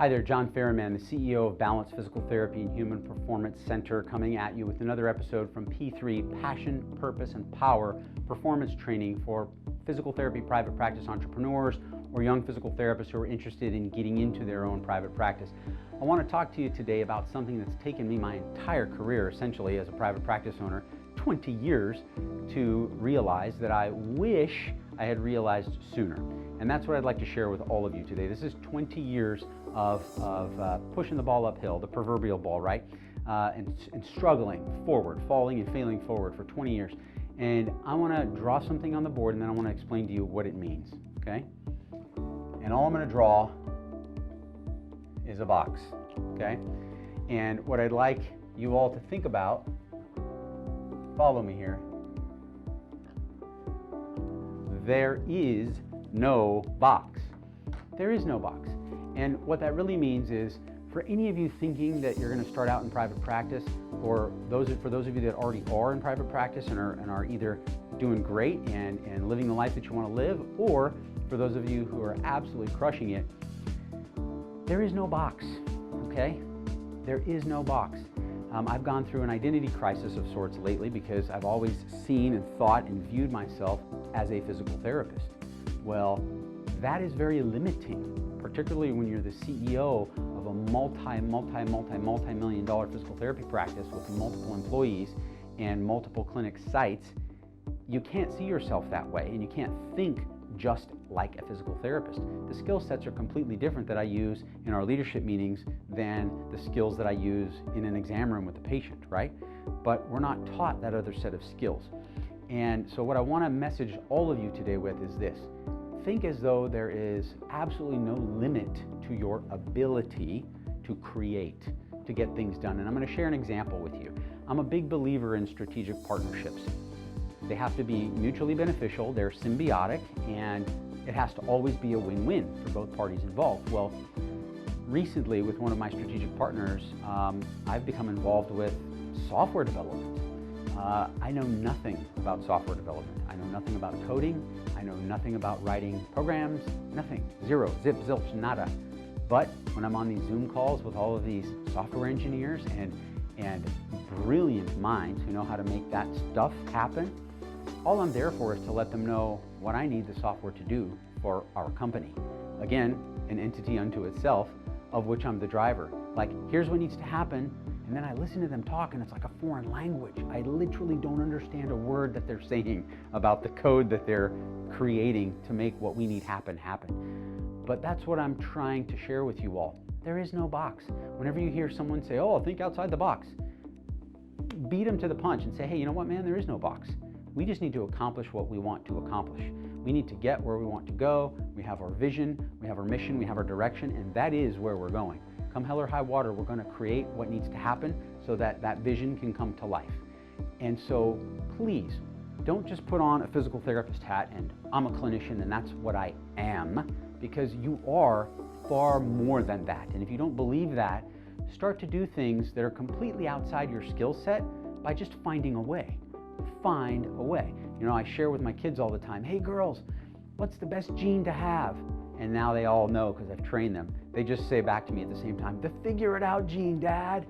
Hi there, John Farahmand, the CEO of Balanced Physical Therapy and Human Performance Center, coming at you with another episode from P3, Passion, Purpose, and Power Performance Training for physical therapy private practice entrepreneurs or young physical therapists who are interested in getting into their own private practice. I want to talk to you today about something that's taken me my entire career, essentially, as a private practice owner, 20 years, to realize that I wish I had realized sooner. And that's what I'd like to share with all of you today. This is 20 years of pushing the ball uphill, the proverbial ball, right? And struggling forward, falling and failing forward for 20 years. And I want to draw something on the board, and then I want to explain to you what it means, okay? And all I'm going to draw is a box, okay? And what I'd like you all to think about, follow me here, there is no box. There is no box. And what that really means is, for any of you thinking that you're going to start out in private practice, or for those of you that already are in private practice and are either doing great and living the life that you want to live, or for those of you who are absolutely crushing it, there is no box, okay? There is no box. I've gone through an identity crisis of sorts lately because I've always seen and thought and viewed myself as a physical therapist. Well, that is very limiting, particularly when you're the CEO of a multi-million dollar physical therapy practice with multiple employees and multiple clinic sites. You can't see yourself that way, and you can't think just like a physical therapist. The skill sets are completely different that I use in our leadership meetings than the skills that I use in an exam room with the patient, right? But we're not taught that other set of skills. And so what I want to message all of you today with is this. Think as though there is absolutely no limit to your ability to create, to get things done. And I'm going to share an example with you. I'm a big believer in strategic partnerships. They have to be mutually beneficial, they're symbiotic, and it has to always be a win-win for both parties involved. Well, recently with one of my strategic partners, I've become involved with software development. I know nothing about software development. I know nothing about coding. I know nothing about writing programs, nothing, zero, zip, zilch, nada. But when I'm on these Zoom calls with all of these software engineers and brilliant minds who know how to make that stuff happen, all I'm there for is to let them know what I need the software to do for our company. Again, an entity unto itself, of which I'm the driver. Like, here's what needs to happen, and then I listen to them talk, and it's like a foreign language. I literally don't understand a word that they're saying about the code that they're creating to make what we need happen. But that's what I'm trying to share with you all. There is no box. Whenever you hear someone say, oh, think outside the box, beat them to the punch and say, hey, you know what, man, there is no box. We just need to accomplish what we want to accomplish. We need to get where we want to go. We have our vision, we have our mission, we have our direction, and that is where we're going. Come hell or high water, we're going to create what needs to happen so that that vision can come to life. And so please, don't just put on a physical therapist hat and I'm a clinician and that's what I am, because you are far more than that. And if you don't believe that, start to do things that are completely outside your skill set by just finding a way. Find a way. You know, I share with my kids all the time, hey girls, what's the best gene to have? And now they all know because I've trained them. They just say back to me at the same time, the figure it out gene, Dad.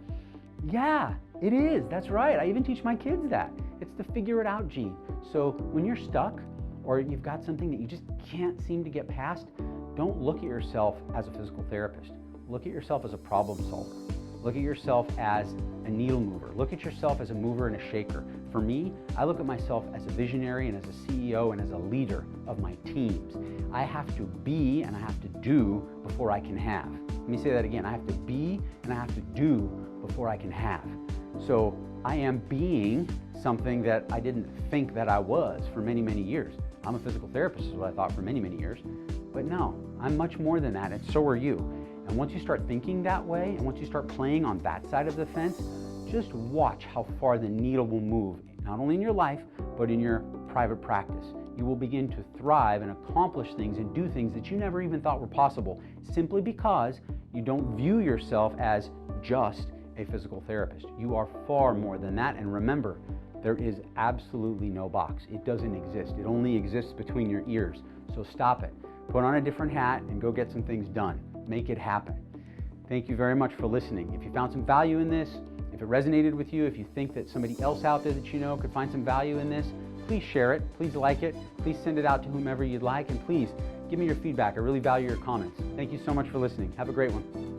Yeah, it is. That's right. I even teach my kids that. It's the figure it out gene. So when you're stuck or you've got something that you just can't seem to get past, don't look at yourself as a physical therapist. Look at yourself as a problem solver. Look at yourself as a needle mover. Look at yourself as a mover and a shaker. For me, I look at myself as a visionary and as a CEO and as a leader of my teams. I have to be and I have to do before I can have. Let me say that again. I have to be and I have to do before I can have. So I am being something that I didn't think that I was for many, many years. I'm a physical therapist is what I thought for many, many years. But no, I'm much more than that, and so are you. And once you start thinking that way, and once you start playing on that side of the fence, just watch how far the needle will move, not only in your life, but in your private practice. You will begin to thrive and accomplish things and do things that you never even thought were possible, simply because you don't view yourself as just a physical therapist. You are far more than that, and remember, there is absolutely no box. It doesn't exist. It only exists between your ears. So stop it. Put on a different hat and go get some things done. Make it happen. Thank you very much for listening. If you found some value in this, if it resonated with you, if you think that somebody else out there that you know could find some value in this, please share it, please like it, please send it out to whomever you'd like, and please give me your feedback. I really value your comments. Thank you so much for listening. Have a great one.